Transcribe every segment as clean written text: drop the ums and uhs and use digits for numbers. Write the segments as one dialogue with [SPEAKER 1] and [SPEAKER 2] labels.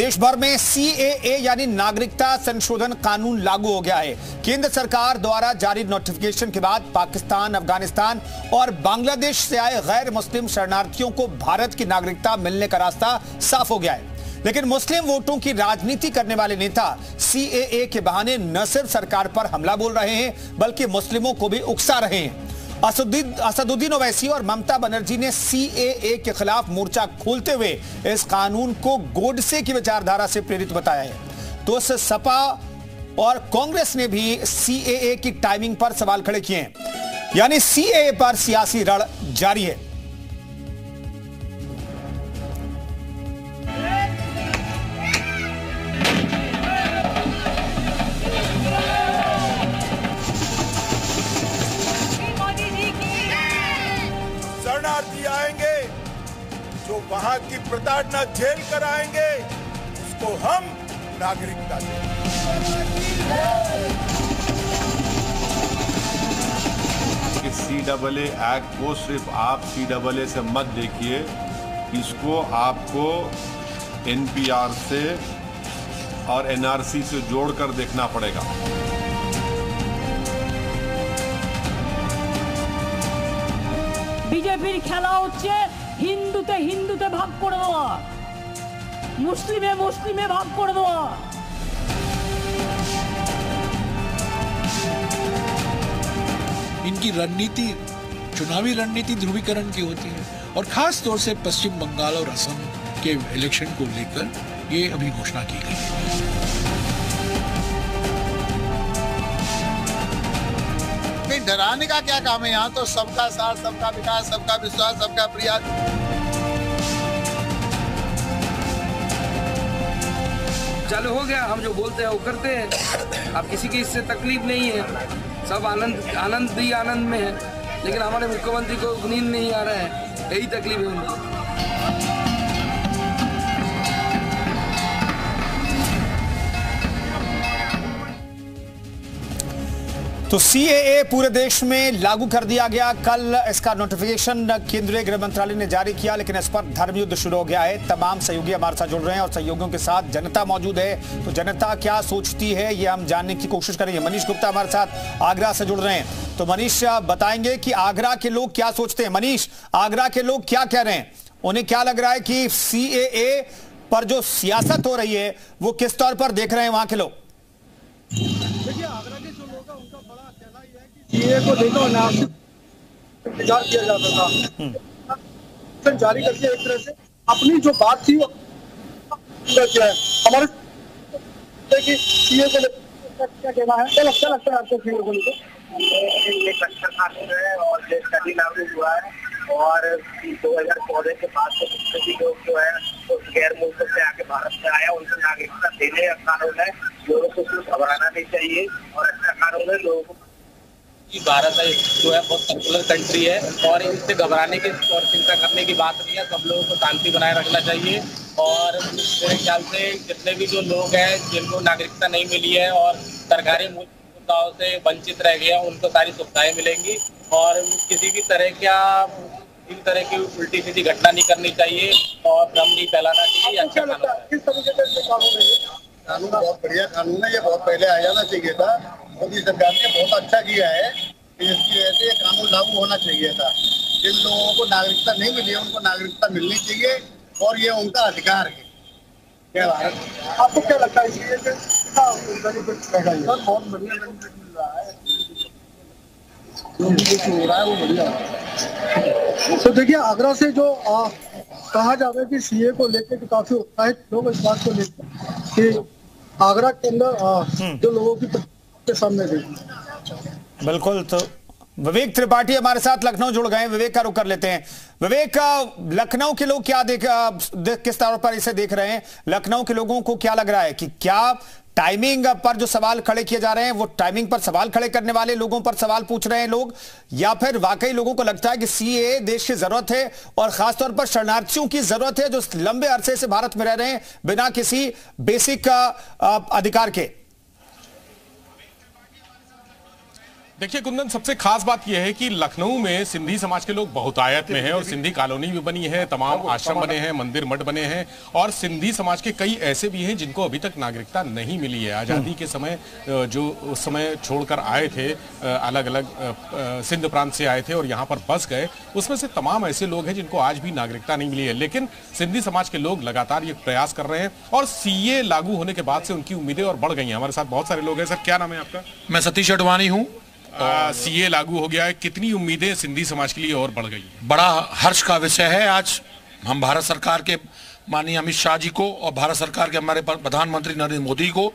[SPEAKER 1] देश भर में सीएए यानी नागरिकता संशोधन कानून लागू हो गया है। केंद्र सरकार द्वारा जारी नोटिफिकेशन के बाद पाकिस्तान, अफगानिस्तान और बांग्लादेश से आए गैर मुस्लिम शरणार्थियों को भारत की नागरिकता मिलने का रास्ता साफ हो गया है। लेकिन मुस्लिम वोटों की राजनीति करने वाले नेता सीएए के बहाने न सिर्फ सरकार पर हमला बोल रहे हैं बल्कि मुस्लिमों को भी उकसा रहे हैं। असदुद्दीन ओवैसी और ममता बनर्जी ने सीएए के खिलाफ मोर्चा खोलते हुए इस कानून को गोडसे की विचारधारा से प्रेरित बताया है। तो सपा और कांग्रेस ने भी सीएए की टाइमिंग पर सवाल खड़े किए हैं, यानी सीएए पर सियासी रण जारी है।
[SPEAKER 2] शरणार्थी आएंगे जो वहां की प्रताड़ना झेल कर आएंगे, उसको हम नागरिकता देंगे।
[SPEAKER 3] सीएए एक्ट को सिर्फ आप सीएए से मत देखिए, इसको आपको एनपीआर से और एनआरसी से जोड़कर देखना पड़ेगा।
[SPEAKER 4] বিজেপির খেলা হচ্ছে হিন্দুতে হিন্দুতে ভাগ করে দেওয়া, মুসলিমে মুসলিমে ভাগ করে দেওয়া।
[SPEAKER 5] इनकी रणनीति, चुनावी रणनीति ध्रुवीकरण की होती है और खास तौर से पश्चिम बंगाल और असम के इलेक्शन को लेकर ये अभी घोषणा की गई है।
[SPEAKER 6] डराने का क्या काम है? यहाँ तो सबका साथ, सबका विकास, सबका विश्वास, सबका प्रयास।
[SPEAKER 7] चालू हो गया, हम जो बोलते हैं वो करते हैं। अब किसी की इससे तकलीफ नहीं है, सब आनंद भी आनंद में है, लेकिन हमारे मुख्यमंत्री को नींद नहीं आ रहा है, यही तकलीफ है उनको।
[SPEAKER 1] तो सीएए पूरे देश में लागू कर दिया गया। कल इसका नोटिफिकेशन केंद्रीय गृह मंत्रालय ने जारी किया, लेकिन इस पर धर्म युद्ध शुरू हो गया है। तमाम सहयोगी हमारे साथ जुड़ रहे हैं और सहयोगियों के साथ जनता मौजूद है। तो जनता क्या सोचती है ये हम जानने की कोशिश करेंगे। मनीष गुप्ता हमारे साथ आगरा से जुड़ रहे हैं। तो मनीष बताएंगे कि आगरा के लोग क्या सोचते हैं। मनीष, आगरा के लोग क्या कह रहे हैं? उन्हें क्या लग रहा है कि सीएए पर जो सियासत हो रही है वो किस तौर पर देख रहे हैं वहां के लोग?
[SPEAKER 8] देखिए, आगरा के जो लोग हैं उनका बड़ा कहना यह है कि सीए को देखो ना, इंतजार किया जाता था, जारी करके एक तरह से अपनी जो बात थी हमारे कि सीए को क्या कहना है, क्या लगता है आपको सीए को लेकर?
[SPEAKER 9] एक अच्छा कानून है और देश का भी लागू हुआ है और 2014 के बाद से जितने भी लोग जो है तो गैर मुल्कों से आके भारत में आया उनको नागरिकता देने का कानून है। लोगों को कुछ घबराना नहीं चाहिए और अच्छा कानून है। लोगों को
[SPEAKER 10] भारत जो है बहुत सेकुलर कंट्री है और इससे घबराने की और चिंता करने की बात नहीं है। सब लोगों को शांति बनाए रखना चाहिए और मेरे ख्याल से जितने भी जो लोग हैं जिनको नागरिकता नहीं मिली है और सरकारी सुविधाओं से वंचित रह गए हैं उनको सारी सुविधाएं मिलेंगी और किसी भी तरह की उल्टी सीधी घटना नहीं करनी चाहिए और भ्रम नहीं फैलाना चाहिए। अच्छा
[SPEAKER 6] कानून बहुत बढ़िया कानून है, ये बहुत पहले आ जाना चाहिए था। मोदी सरकार ने बहुत अच्छा किया है कि इसकी वजह से कानून लागू होना चाहिए था। जिन लोगों को नागरिकता नहीं मिली है उनको नागरिकता मिलनी चाहिए और ये उनका अधिकार है। क्या
[SPEAKER 8] आपको क्या लगता है इसलिए बहुत बढ़िया बेनिफिट मिल रहा है, जो हो रहा है वो बढ़िया है। तो देखिए, आगरा से जो कहा जा रहा है कि सीए को लेकर काफी उत्साहित लोग इस बात को लेकर कि आगरा के अंदर जो लोगों के सामने देखिए।
[SPEAKER 1] बिल्कुल। तो विवेक त्रिपाठी हमारे साथ लखनऊ जुड़ गए हैं। विवेक का रुख कर लेते हैं। विवेक, लखनऊ के लोग क्या किस तौर पर इसे देख रहे हैं? लखनऊ के लोगों को क्या लग रहा है कि क्या टाइमिंग पर जो सवाल खड़े किए जा रहे हैं वो टाइमिंग पर सवाल खड़े करने वाले लोगों पर सवाल पूछ रहे हैं लोग, या फिर वाकई लोगों को लगता है कि सीएए देश की जरूरत है और खासतौर पर शरणार्थियों की जरूरत है जो लंबे अरसे से भारत में रह रहे हैं बिना किसी बेसिक अधिकार के?
[SPEAKER 11] देखिए कुंदन, सबसे खास बात यह है कि लखनऊ में सिंधी समाज के लोग बहुतायत में हैं और सिंधी कॉलोनी भी बनी है, तमाम आश्रम बने हैं, मंदिर मठ बने हैं और सिंधी समाज के कई ऐसे भी हैं जिनको अभी तक नागरिकता नहीं मिली है। आज़ादी के समय जो उस समय छोड़कर आए थे, अलग अलग सिंध प्रांत से आए थे और यहाँ पर बस गए, उसमें से तमाम ऐसे लोग हैं जिनको आज भी नागरिकता नहीं मिली है। लेकिन सिंधी समाज के लोग लगातार ये प्रयास कर रहे हैं और सीए लागू होने के बाद से उनकी उम्मीदें और बढ़ गई हैं। हमारे साथ बहुत सारे लोग हैं। सर, क्या नाम है आपका?
[SPEAKER 5] मैं सतीश अडवाणी हूँ।
[SPEAKER 11] सीए लागू हो गया है, कितनी उम्मीदें सिंधी समाज के लिए और बढ़ गई?
[SPEAKER 5] बड़ा हर्ष का विषय है। आज हम भारत सरकार के माननीय अमित शाह जी को और भारत सरकार के हमारे प्रधानमंत्री नरेंद्र मोदी को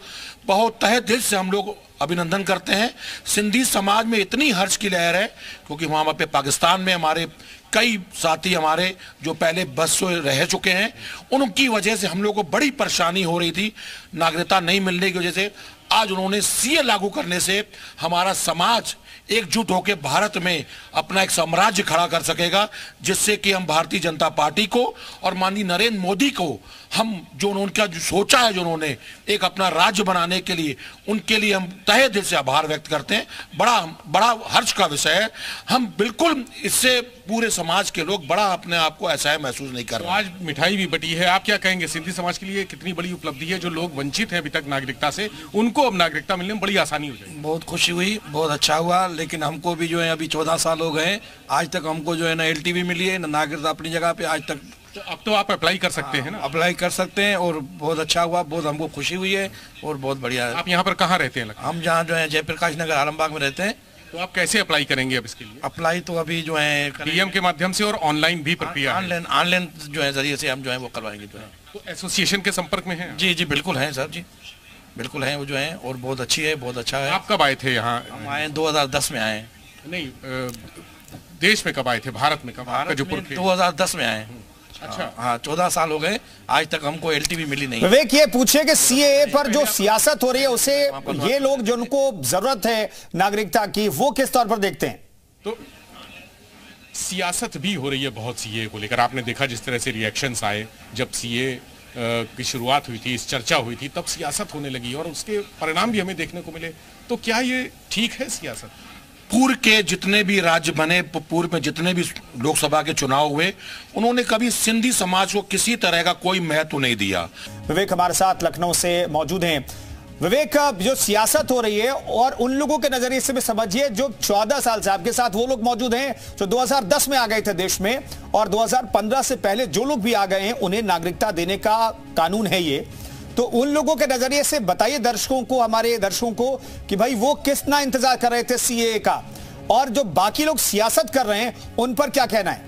[SPEAKER 5] बहुत तहे दिल से हम लोग अभिनंदन करते हैं। सिंधी समाज में इतनी हर्ष की लहर है क्योंकि वहाँ पे पाकिस्तान में हमारे कई साथी हमारे जो पहले बस से रह चुके हैं, उनकी वजह से हम लोग को बड़ी परेशानी हो रही थी नागरिकता नहीं मिलने की वजह से। आज उन्होंने सीए लागू करने से हमारा समाज एकजुट होकर भारत में अपना एक साम्राज्य खड़ा कर सकेगा, जिससे कि हम भारतीय जनता पार्टी को और माननीय नरेंद्र मोदी को हम जो उनका जो सोचा है, जो उन्होंने एक अपना राज्य बनाने के लिए, उनके लिए हम तहे दिल से आभार व्यक्त करते हैं। बड़ा हर्ष का विषय है। हम बिल्कुल इससे पूरे समाज के लोग बड़ा अपने आप को ऐसा महसूस नहीं कर रहे।
[SPEAKER 11] आज मिठाई भी बटी है, आप क्या कहेंगे? सिंधी समाज के लिए कितनी बड़ी उपलब्धि है? जो लोग वंचित हैं अभी तक नागरिकता से, उनको अब नागरिकता मिलने में बड़ी आसानी हो जाएगी।
[SPEAKER 12] बहुत खुशी हुई, बहुत अच्छा हुआ। लेकिन हमको भी जो है अभी 14 साल हो गए, आज तक हमको जो है ना LTV मिली है, ना नागरिकता अपनी जगह पे आज तक।
[SPEAKER 11] तो अब तो आप अप्लाई कर सकते हैं ना?
[SPEAKER 12] अप्लाई कर सकते हैं और बहुत अच्छा हुआ, बहुत हमको खुशी हुई है और बहुत बढ़िया है।
[SPEAKER 11] आप यहाँ पर कहाँ रहते हैं?
[SPEAKER 12] हम जहाँ जो है जयप्रकाश नगर आलमबाग में रहते हैं।
[SPEAKER 11] तो आप कैसे अप्लाई करेंगे अब इसके लिए?
[SPEAKER 12] अप्लाई तो अभी जो है
[SPEAKER 11] DM के माध्यम से और ऑनलाइन भी प्रक्रिया?
[SPEAKER 12] ऑनलाइन जो है जरिए से हम जो है वो करवाएंगे जो है।
[SPEAKER 11] तो एसोसिएशन के संपर्क में है?
[SPEAKER 12] जी बिल्कुल है सर जी, बिल्कुल है वो जो है और बहुत अच्छी है, बहुत अच्छा है।
[SPEAKER 11] आप कब आए थे यहाँ?
[SPEAKER 12] हम आए 2010 में आए।
[SPEAKER 11] नहीं, देश में कब आए थे? भारत में कब?
[SPEAKER 12] 2010 में आए।
[SPEAKER 1] अच्छा,
[SPEAKER 12] हाँ 14 साल हो गए, आज तक हमको LTV मिली नहीं।
[SPEAKER 1] विवेक ये पूछे कि CAA पर जो सियासत हो रही है उसे ये लोग जो उनको जरूरत है नागरिकता की, वो किस तौर पर देखते हैं?
[SPEAKER 11] तो सियासत भी हो रही है बहुत CAA को लेकर। आपने देखा जिस तरह से रिएक्शंस आए जब CAA की शुरुआत हुई थी, इस चर्चा हुई थी, तब सियासत होने लगी और उसके परिणाम भी हमें देखने को मिले। तो क्या ये ठीक है सियासत?
[SPEAKER 5] पूर्व के जितने भी राज्य बने, पूर्व में जितने भी लोकसभा के चुनाव हुए, उन्होंने कभी सिंधी समाज को किसी तरह का कोई महत्व नहीं दिया।
[SPEAKER 1] विवेक हमारे साथ लखनऊ से मौजूद हैं। विवेक, जो सियासत हो रही है और उन लोगों के नजरिए से भी समझिए जो 14 साल से आपके साथ वो लोग मौजूद हैं जो 2010 में आ गए थे देश में, और 2015 से पहले जो लोग भी आ गए हैं उन्हें नागरिकता देने का कानून है ये। तो उन लोगों के नजरिए से बताइए दर्शकों को, हमारे दर्शकों को, कि भाई वो कितना इंतजार कर रहे थे CAA का, और जो बाकी लोग सियासत कर रहे हैं उन पर क्या कहना है?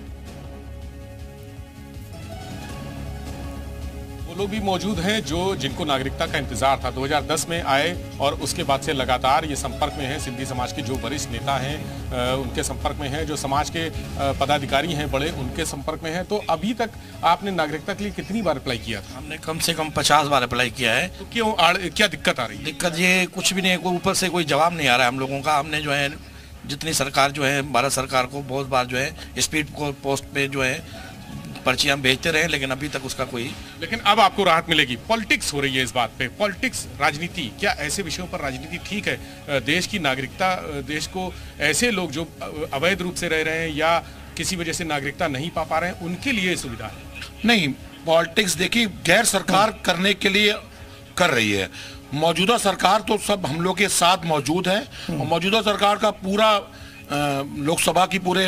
[SPEAKER 11] वो लोग भी मौजूद हैं जो जिनको नागरिकता का इंतजार था, 2010 में आए और उसके बाद से लगातार ये संपर्क में हैं। सिंधी समाज के जो वरिष्ठ नेता हैं उनके संपर्क में हैं, जो समाज के पदाधिकारी हैं बड़े, उनके संपर्क में हैं। तो अभी तक आपने नागरिकता के लिए कितनी बार अप्लाई किया था?
[SPEAKER 12] हमने कम से कम 50 बार अप्लाई किया है।
[SPEAKER 11] तो क्यों, क्या दिक्कत आ रही है?
[SPEAKER 12] दिक्कत ये कुछ भी नहीं है, ऊपर से कोई जवाब नहीं आ रहा है हम लोगों का। हमने जो है जितनी सरकार जो है, भारत सरकार को बहुत बार जो है स्पीड पोस्ट पे जो है पर्चियां भेजते रहे, लेकिन अभी तक उसका कोई।
[SPEAKER 11] लेकिन अब आपको राहत मिलेगी। पॉलिटिक्स हो रही है इस बात पे, पॉलिटिक्स, राजनीति, क्या ऐसे विषयों पर राजनीति ठीक है? देश की नागरिकता, देश को ऐसे लोग जो अवैध रूप से रह रहे हैं या किसी वजह से नागरिकता नहीं पा रहे हैं, उनके लिए सुविधा है?
[SPEAKER 5] नहीं, पॉलिटिक्स देखिए गैर सरकार करने के लिए कर रही है। मौजूदा सरकार तो सब हम लोग के साथ मौजूद है और मौजूदा सरकार का पूरा लोकसभा की पूरे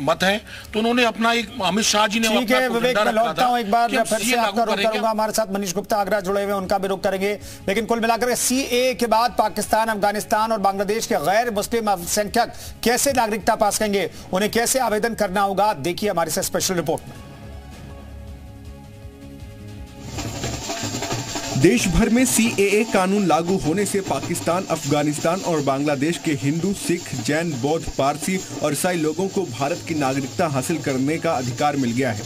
[SPEAKER 5] मत है, तो उन्होंने अपना एक, अमित शाह जी ने
[SPEAKER 1] ठीक है विवेक, मैं लौटता हूं एक बार फिर से आपका रुख करूंगा। हमारे साथ मनीष गुप्ता आगरा जुड़े हुए, उनका भी रुख करेंगे। लेकिन कुल मिलाकर CAA के बाद पाकिस्तान, अफगानिस्तान और बांग्लादेश के गैर मुस्लिम अल्पसंख्यक कैसे नागरिकता पा सकेंगे, उन्हें कैसे आवेदन करना होगा, देखिए हमारे से स्पेशल रिपोर्ट में।
[SPEAKER 13] देश भर में CAA कानून लागू होने से पाकिस्तान, अफगानिस्तान और बांग्लादेश के हिंदू, सिख, जैन, बौद्ध, पारसी और ईसाई लोगों को भारत की नागरिकता हासिल करने का अधिकार मिल गया है।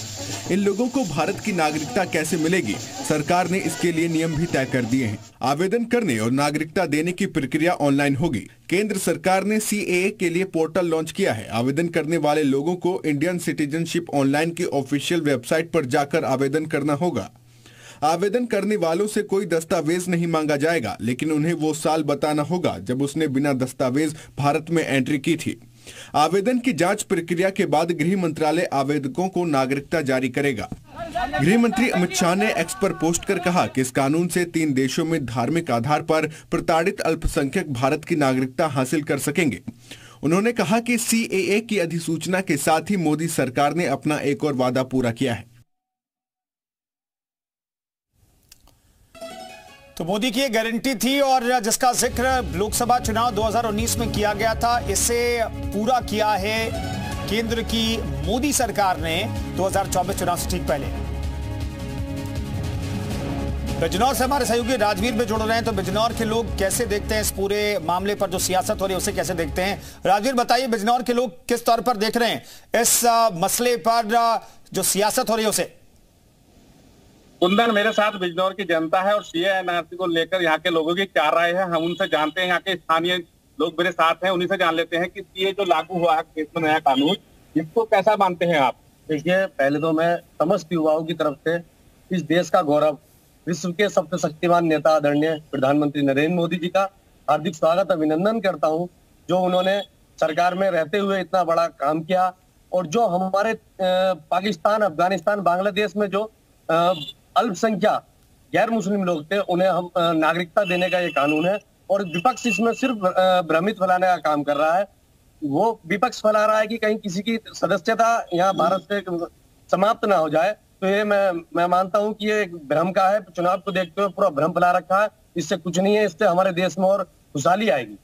[SPEAKER 13] इन लोगों को भारत की नागरिकता कैसे मिलेगी, सरकार ने इसके लिए नियम भी तय कर दिए हैं। आवेदन करने और नागरिकता देने की प्रक्रिया ऑनलाइन होगी। केंद्र सरकार ने CAA के लिए पोर्टल लॉन्च किया है। आवेदन करने वाले लोगों को इंडियन सिटीजनशिप ऑनलाइन की ऑफिशियल वेबसाइट पर जाकर आवेदन करना होगा। आवेदन करने वालों से कोई दस्तावेज नहीं मांगा जाएगा, लेकिन उन्हें वो साल बताना होगा जब उसने बिना दस्तावेज भारत में एंट्री की थी। आवेदन की जांच प्रक्रिया के बाद गृह मंत्रालय आवेदकों को नागरिकता जारी करेगा। गृह मंत्री अमित शाह ने एक्स पर पोस्ट कर कहा कि इस कानून से 3 देशों में धार्मिक आधार पर प्रताड़ित अल्पसंख्यक भारत की नागरिकता हासिल कर सकेंगे। उन्होंने कहा कि CAA की अधिसूचना के साथ ही मोदी सरकार ने अपना एक और वादा पूरा किया है।
[SPEAKER 1] तो मोदी की एक गारंटी थी और जिसका जिक्र लोकसभा चुनाव 2019 में किया गया था, इसे पूरा किया है केंद्र की मोदी सरकार ने 2024 चुनाव से ठीक पहले। बिजनौर से हमारे सहयोगी राजवीर में जुड़ रहे हैं। तो बिजनौर के लोग कैसे देखते हैं इस पूरे मामले पर, जो सियासत हो रही है उसे कैसे देखते हैं? राजवीर बताइए, बिजनौर के लोग किस तौर पर देख रहे हैं इस मसले पर जो सियासत हो रही है उसे?
[SPEAKER 14] कुंदन, मेरे साथ बिजनौर की जनता है और CAA NRC को लेकर यहाँ के लोगों की क्या राय है, हम उनसे जानते हैं। यहाँ के स्थानीय लोग मेरे साथ हैं, उन्हीं से जान लेते हैं कि ये जो लागू हुआ है इसमें नया कानून, इसको कैसा मानते हैं आप?
[SPEAKER 15] देखिए, पहले तो मैं समस्त युवाओं की तरफ से इस देश का गौरव, विश्व के सबसे शक्तिमान नेता आदरणीय प्रधानमंत्री नरेंद्र मोदी जी का हार्दिक स्वागत अभिनंदन करता हूँ, जो उन्होंने सरकार में रहते हुए इतना बड़ा काम किया और जो हमारे पाकिस्तान, अफगानिस्तान, बांग्लादेश में जो अल्पसंख्यक गैर मुस्लिम लोग थे उन्हें हम नागरिकता देने का ये कानून है। और विपक्ष इसमें सिर्फ भ्रमित फैलाने का काम कर रहा है। वो विपक्ष फैला रहा है कि कहीं किसी की सदस्यता यहाँ भारत से समाप्त ना हो जाए। तो ये मैं मानता हूँ कि ये एक भ्रम का है। चुनाव को देखते हुए पूरा भ्रम फैला रखा है। इससे कुछ नहीं है, इससे हमारे देश में और खुशहाली आएगी।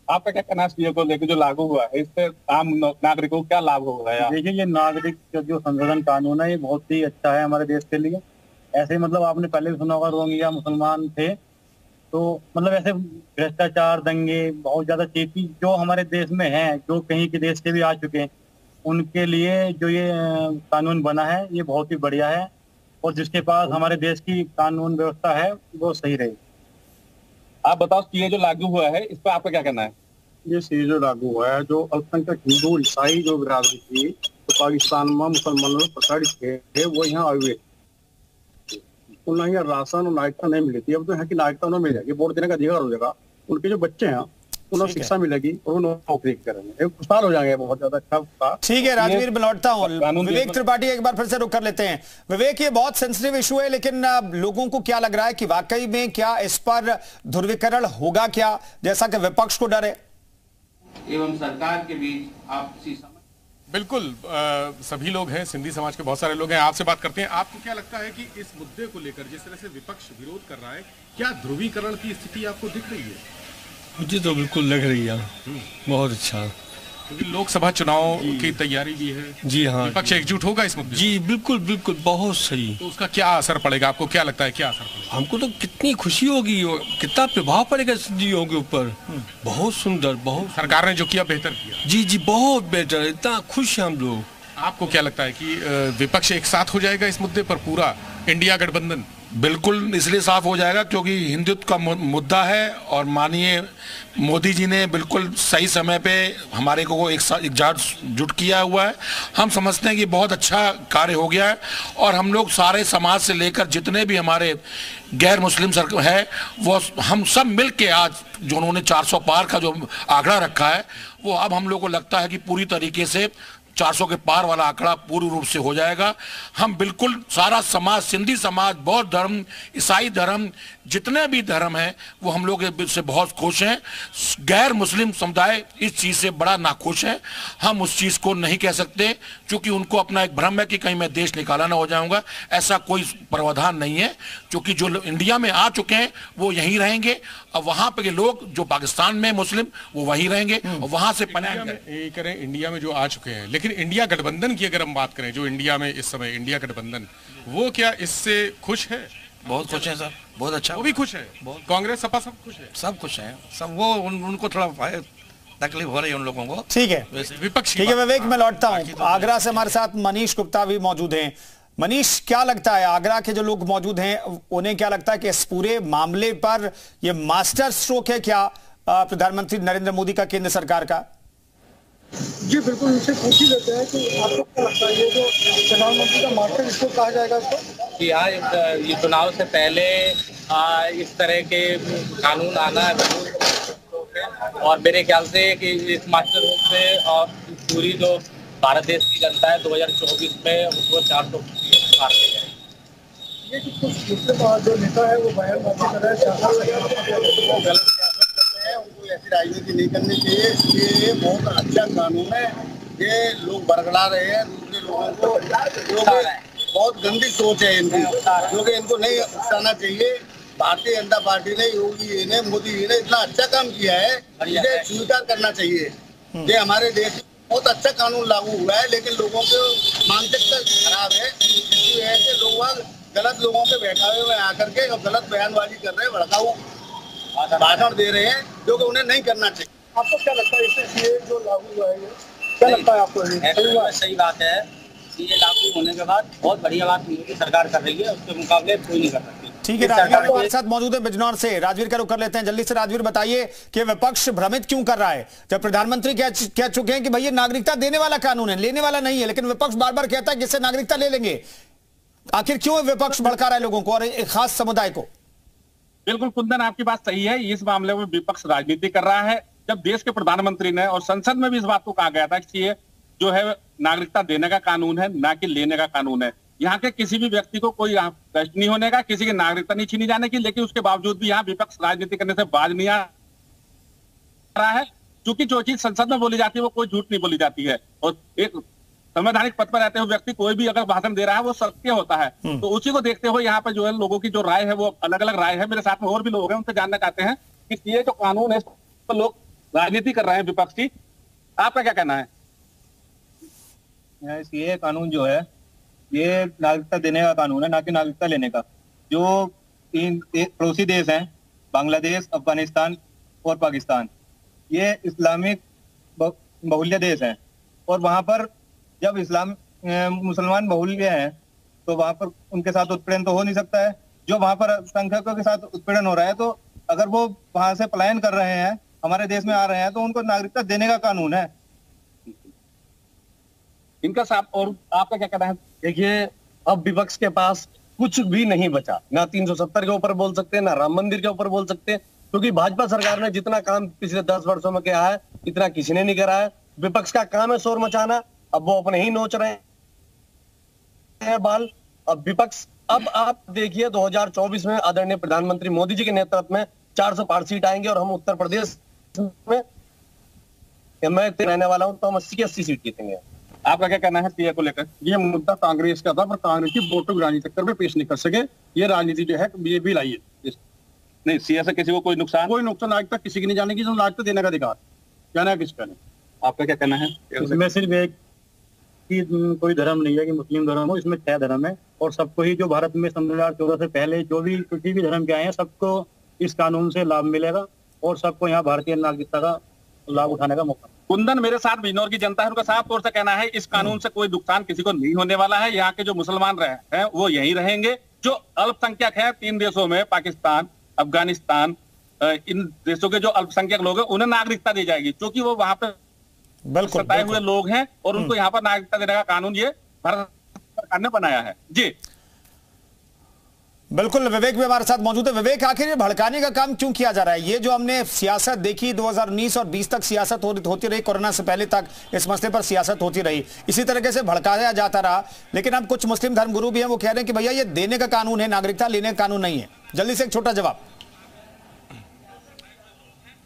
[SPEAKER 14] आपका क्या कहना है को लेकर जो लागू हुआ है, इससे आम नागरिकों को क्या लाभ होगा?
[SPEAKER 16] देखिए, ये नागरिक जो संशोधन कानून है ये बहुत ही अच्छा है हमारे देश के लिए। ऐसे मतलब आपने पहले भी सुना होगा, रोहिंग्या मुसलमान थे तो मतलब ऐसे भ्रष्टाचार, दंगे, बहुत ज्यादा चीजें जो हमारे देश में हैं, जो कहीं के देश के भी आ चुके हैं, उनके लिए जो ये कानून बना है ये बहुत ही बढ़िया है। और जिसके पास हमारे देश की कानून व्यवस्था है वो सही रहे।
[SPEAKER 14] आप बताओ कि ये जो लागू हुआ है इस पर आपका क्या कहना है?
[SPEAKER 16] ये चीज जो लागू हुआ है, जो अल्पसंख्यक हिंदू ईसाई जो बिरादरी थी तो पाकिस्तान में मुसलमानों प्रताड़ित थे, वो यहाँ आए हुए, उन्हें यहाँ राशन और नागरिकता नहीं मिली थी। अब तो यहाँ की नागरिकता उन्हें मिल जाएगी, वोट देने का अधिकार हो जाएगा। उनके जो बच्चे हैं उन्हें शिक्षा मिलेगी और उन्हें नौकरी करेंगे, खुशहाल हो जाएंगे। बहुत ज्यादा अच्छा।
[SPEAKER 1] ठीक है राजवीर, मैं लौटता हूँ। विवेक त्रिपाठी एक बार फिर से रुक कर लेते हैं। विवेक, ये बहुत सेंसिटिव इशू है, लेकिन लोगों को क्या लग रहा है कि वाकई में क्या इस पर ध्रुवीकरण होगा क्या, जैसा कि विपक्ष को डर है?
[SPEAKER 17] एवं सरकार के बीच आपसी
[SPEAKER 11] बिल्कुल सभी लोग हैं, सिंधी समाज के बहुत सारे लोग हैं। आपसे बात करते हैं, आपको क्या लगता है कि इस मुद्दे को लेकर जिस तरह से विपक्ष विरोध कर रहा है, क्या ध्रुवीकरण की स्थिति आपको दिख रही है?
[SPEAKER 18] मुझे तो बिल्कुल लग रही है, बहुत अच्छा,
[SPEAKER 11] क्योंकि लोकसभा चुनाव की तैयारी भी है।
[SPEAKER 18] जी हाँ,
[SPEAKER 11] विपक्ष एकजुट होगा इस मुद्दे?
[SPEAKER 18] जी बिल्कुल बिल्कुल, बहुत सही।
[SPEAKER 11] तो उसका क्या असर पड़ेगा, आपको क्या लगता है क्या असर पड़ेगा?
[SPEAKER 18] हमको तो कितनी खुशी होगी, कितना प्रभाव पड़ेगा सिंधियों के ऊपर। बहुत सुंदर, बहुत
[SPEAKER 11] सरकार ने जो किया बेहतर किया।
[SPEAKER 18] जी जी, बहुत बेहतर, इतना खुश हैं हम लोग।
[SPEAKER 11] आपको क्या लगता है कि विपक्ष एक साथ हो जाएगा इस मुद्दे पर, पूरा इंडिया गठबंधन?
[SPEAKER 5] बिल्कुल इसलिए साफ हो जाएगा क्योंकि हिंदुत्व का मुद्दा है और माननीय मोदी जी ने बिल्कुल सही समय पे हमारे को एकजुट किया हुआ है। हम समझते हैं कि बहुत अच्छा कार्य हो गया है और हम लोग सारे समाज से लेकर जितने भी हमारे गैर मुस्लिम है वो हम सब मिल के आज जो उन्होंने 400 पार का जो आंकड़ा रखा है वो अब हम लोग को लगता है कि पूरी तरीके से 400 के पार वाला आंकड़ा पूर्ण रूप से हो जाएगा। हम बिल्कुल सारा समाज, सिंधी समाज, बौद्ध धर्म, ईसाई धर्म, जितने भी धर्म हैं वो हम लोग से बहुत खुश हैं। गैर मुस्लिम समुदाय इस चीज़ से बड़ा नाखुश है। हम उस चीज़ को नहीं कह सकते क्योंकि उनको अपना एक भ्रम है कि कहीं मैं देश निकाला ना हो जाऊंगा। ऐसा कोई प्रावधान नहीं है क्योंकि जो इंडिया में आ चुके हैं वो यहीं रहेंगे और वहाँ पे लोग जो पाकिस्तान में मुस्लिम वो वहीं रहेंगे और वहाँ से
[SPEAKER 11] पनाह करें। इंडिया में जो आ चुके हैं, लेकिन इंडिया गठबंधन की अगर हम बात करें, जो इंडिया में इस समय इंडिया गठबंधन, वो क्या इससे खुश है?
[SPEAKER 12] बहुत खुश है सर, बहुत अच्छा।
[SPEAKER 11] वो भी खुश है, कांग्रेस सपा सब खुश है,
[SPEAKER 12] सब खुश है सब। वो उनको थोड़ा तकलीफ हो रही है उन लोगों को।
[SPEAKER 1] ठीक है
[SPEAKER 11] विपक्ष।
[SPEAKER 1] ठीक है विवेक, मैं लौटता हूँ। आगरा से हमारे साथ मनीष गुप्ता भी मौजूद हैं। मनीष, क्या लगता है आगरा के जो लोग मौजूद हैं उन्हें क्या लगता है कि इस पूरे मामले पर ये मास्टर स्ट्रोक है क्या प्रधानमंत्री नरेंद्र मोदी का, केंद्र सरकार का?
[SPEAKER 8] जी बिल्कुल, उनसे पूछ ही लेते हैं कि आपको क्या लगता है ये जो प्रधानमंत्री का मास्टर इसको कहा जाएगा इसको?
[SPEAKER 10] कि हाँ, ये चुनाव से पहले इस तरह के कानून आना और मेरे ख्याल से कि इस मास्टर रूप से और पूरी जो भारत देश की जनता है 2024 में उसको 400 पार ले जाए।
[SPEAKER 8] ये कुछ मुस्लिम जो नेता है वो बयानबाजी कर रहे हैं,
[SPEAKER 6] वो गलत सियासत करते हैं, उनको ऐसी राजनीति नहीं करनी चाहिए। इसलिए ये बहुत अच्छा कानून है। ये लोग बरगला रहे हैं दूसरे लोगों को, जो बहुत गंदी सोच है इनकी, क्योंकि इनको नहीं उकसाना चाहिए। भारतीय जनता पार्टी ने, योगी जी ने, मोदी जी ने इतना अच्छा काम किया है, इसे स्वीकार करना चाहिए। ये हमारे देश में बहुत अच्छा कानून लागू हुआ है, लेकिन लोगों को मानसिकता खराब है। इसकी वजह से लोग गलत लोगों के बहकावे में आकर के गलत बयानबाजी कर रहे हैं, भड़काऊ भाषण दे रहे हैं, जो कि उन्हें नहीं करना चाहिए।
[SPEAKER 8] आपको क्या लगता है इससे सीए जो लागू हुआ है, क्या लगता है आपको?
[SPEAKER 10] सही बात है, सीए लागू होने के बाद बहुत बढ़िया बात मोदी सरकार कर रही है, उसके मुकाबले कोई नहीं कर सकती।
[SPEAKER 1] ठीक है, राजवीर हमारे साथ मौजूद है बिजनौर से। राजवीर का रुख कर लेते हैं जल्दी से। राजवीर बताइए कि विपक्ष भ्रमित क्यों कर रहा है, जब प्रधानमंत्री कह चुके हैं कि भैया नागरिकता देने वाला कानून है, लेने वाला नहीं है, लेकिन विपक्ष बार बार कहता है कि इससे नागरिकता ले लेंगे। आखिर क्यों विपक्ष भड़का रहा है लोगों को और एक खास समुदाय को?
[SPEAKER 14] बिल्कुल कुंदन, आपकी बात सही है। इस मामले में विपक्ष राजनीति कर रहा है। जब देश के प्रधानमंत्री ने और संसद में भी इस बात को कहा गया था कि ये जो है नागरिकता देने का कानून है, ना कि लेने का कानून है। यहाँ के किसी भी व्यक्ति को कोई कष्ट नहीं होने का, किसी की नागरिकता नहीं छीनी जाने की, लेकिन उसके बावजूद भी यहाँ विपक्ष राजनीति करने से बाज नहीं आ रहा है। क्योंकि जो चीज संसद में बोली जाती है वो कोई झूठ नहीं बोली जाती है, और एक संवैधानिक पद पर रहते हुए व्यक्ति कोई भी अगर भाषण दे रहा है वो सत्य होता है। तो उसी को देखते हुए यहाँ पे जो है लोगों की जो राय है वो अलग अलग राय है। मेरे साथ में और भी लोग हैं, उनसे जानना चाहते हैं कि ये जो कानून है तो लोग राजनीति कर रहे हैं विपक्ष की, आपका क्या कहना है?
[SPEAKER 16] ये कानून जो है ये नागरिकता देने का कानून है, ना कि नागरिकता लेने का। जो तीन पड़ोसी देश हैं, बांग्लादेश, अफगानिस्तान और पाकिस्तान, ये इस्लामिक बहुल्य देश हैं, और वहां पर जब मुसलमान बहुल्य हैं तो वहां पर उनके साथ उत्पीड़न तो हो नहीं सकता है। जो वहां पर अल्पसंख्यकों के साथ उत्पीड़न हो रहा है, तो अगर वो वहां से पलायन कर रहे हैं, हमारे देश में आ रहे हैं, तो उनको नागरिकता देने का कानून है
[SPEAKER 14] इनका साथ। और आपका क्या कहना है?
[SPEAKER 15] देखिए, अब विपक्ष के पास कुछ भी नहीं बचा, ना 370 के ऊपर बोल सकते, ना राम मंदिर के ऊपर बोल सकते, क्योंकि भाजपा सरकार ने जितना काम पिछले 10 वर्षों में किया है इतना किसी ने नहीं करा है। विपक्ष का काम है शोर मचाना, अब वो अपने ही नोच रहे हैं बाल। अब विपक्ष, अब आप देखिए 2024 में आदरणीय प्रधानमंत्री मोदी जी के नेतृत्व में 400 पार सीट आएंगे, और हम उत्तर प्रदेश में, मैं रहने वाला हूं, तो हम 80 की 80 सीट जीतेंगे।
[SPEAKER 14] आपका क्या कहना है सीए को लेकर?
[SPEAKER 19] ये मुद्दा कांग्रेस का था, पर कांग्रेस की वोटों की राजनीति चक्कर में पेश नहीं कर सके। ये राजनीति जो है बीजेपी लाई है।
[SPEAKER 14] नहीं, सीए से किसी को कोई नुकसान
[SPEAKER 19] नागरिकता किसी की नहीं जाने की, नागरिकता देने का अधिकार जाना है किसका नहीं।
[SPEAKER 14] आपका क्या कहना है?
[SPEAKER 16] इसमें सिर्फ एक कि कोई धर्म नहीं है कि मुस्लिम धर्म हो, इसमें 6 धर्म है, और सबको ही जो भारत में 2014 से पहले जो भी किसी भी धर्म के आए हैं सबको इस कानून से लाभ मिलेगा, और सबको यहाँ भारतीय नागरिकता का लाभ उठाने का मौका।
[SPEAKER 14] कुंदन, मेरे साथ बिजनौर की जनता है, उनका साफ तौर से कहना है इस कानून से कोई नुकसान किसी को नहीं होने वाला है। यहाँ के जो मुसलमान रहे हैं वो यहीं रहेंगे। जो अल्पसंख्यक है 3 देशों में, पाकिस्तान, अफगानिस्तान, इन देशों के जो अल्पसंख्यक लोग हैं उन्हें नागरिकता दी जाएगी, क्योंकि वो वहां पे सताए हुए लोग हैं, और उनको यहाँ पर नागरिकता देने का कानून ये भारत सरकार ने बनाया है। जी
[SPEAKER 1] बिल्कुल, विवेक भी हमारे साथ मौजूद है। विवेक, आखिर ये भड़काने का काम क्यों किया जा रहा है? ये जो हमने सियासत देखी 2019 और 20 तक सियासत होती रही, कोरोना से पहले तक इस मसले पर सियासत होती रही, इसी तरीके से भड़काया जाता रहा। लेकिन अब कुछ मुस्लिम धर्मगुरु भी हैं, वो कह रहे हैं कि भैया ये देने का कानून है, नागरिकता लेने का कानून नहीं है। जल्दी से एक छोटा जवाब।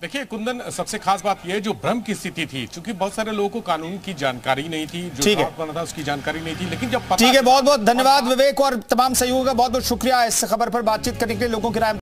[SPEAKER 11] देखिए कुंदन, सबसे खास बात यह है जो भ्रम की स्थिति थी, क्योंकि बहुत सारे लोगों को कानून की जानकारी नहीं थी, जो बना था उसकी जानकारी नहीं थी, लेकिन जब
[SPEAKER 1] ठीक है, बहुत बहुत धन्यवाद विवेक और तमाम सहयोगियों का बहुत बहुत शुक्रिया इस खबर पर बातचीत करने के लिए, लोगों की राय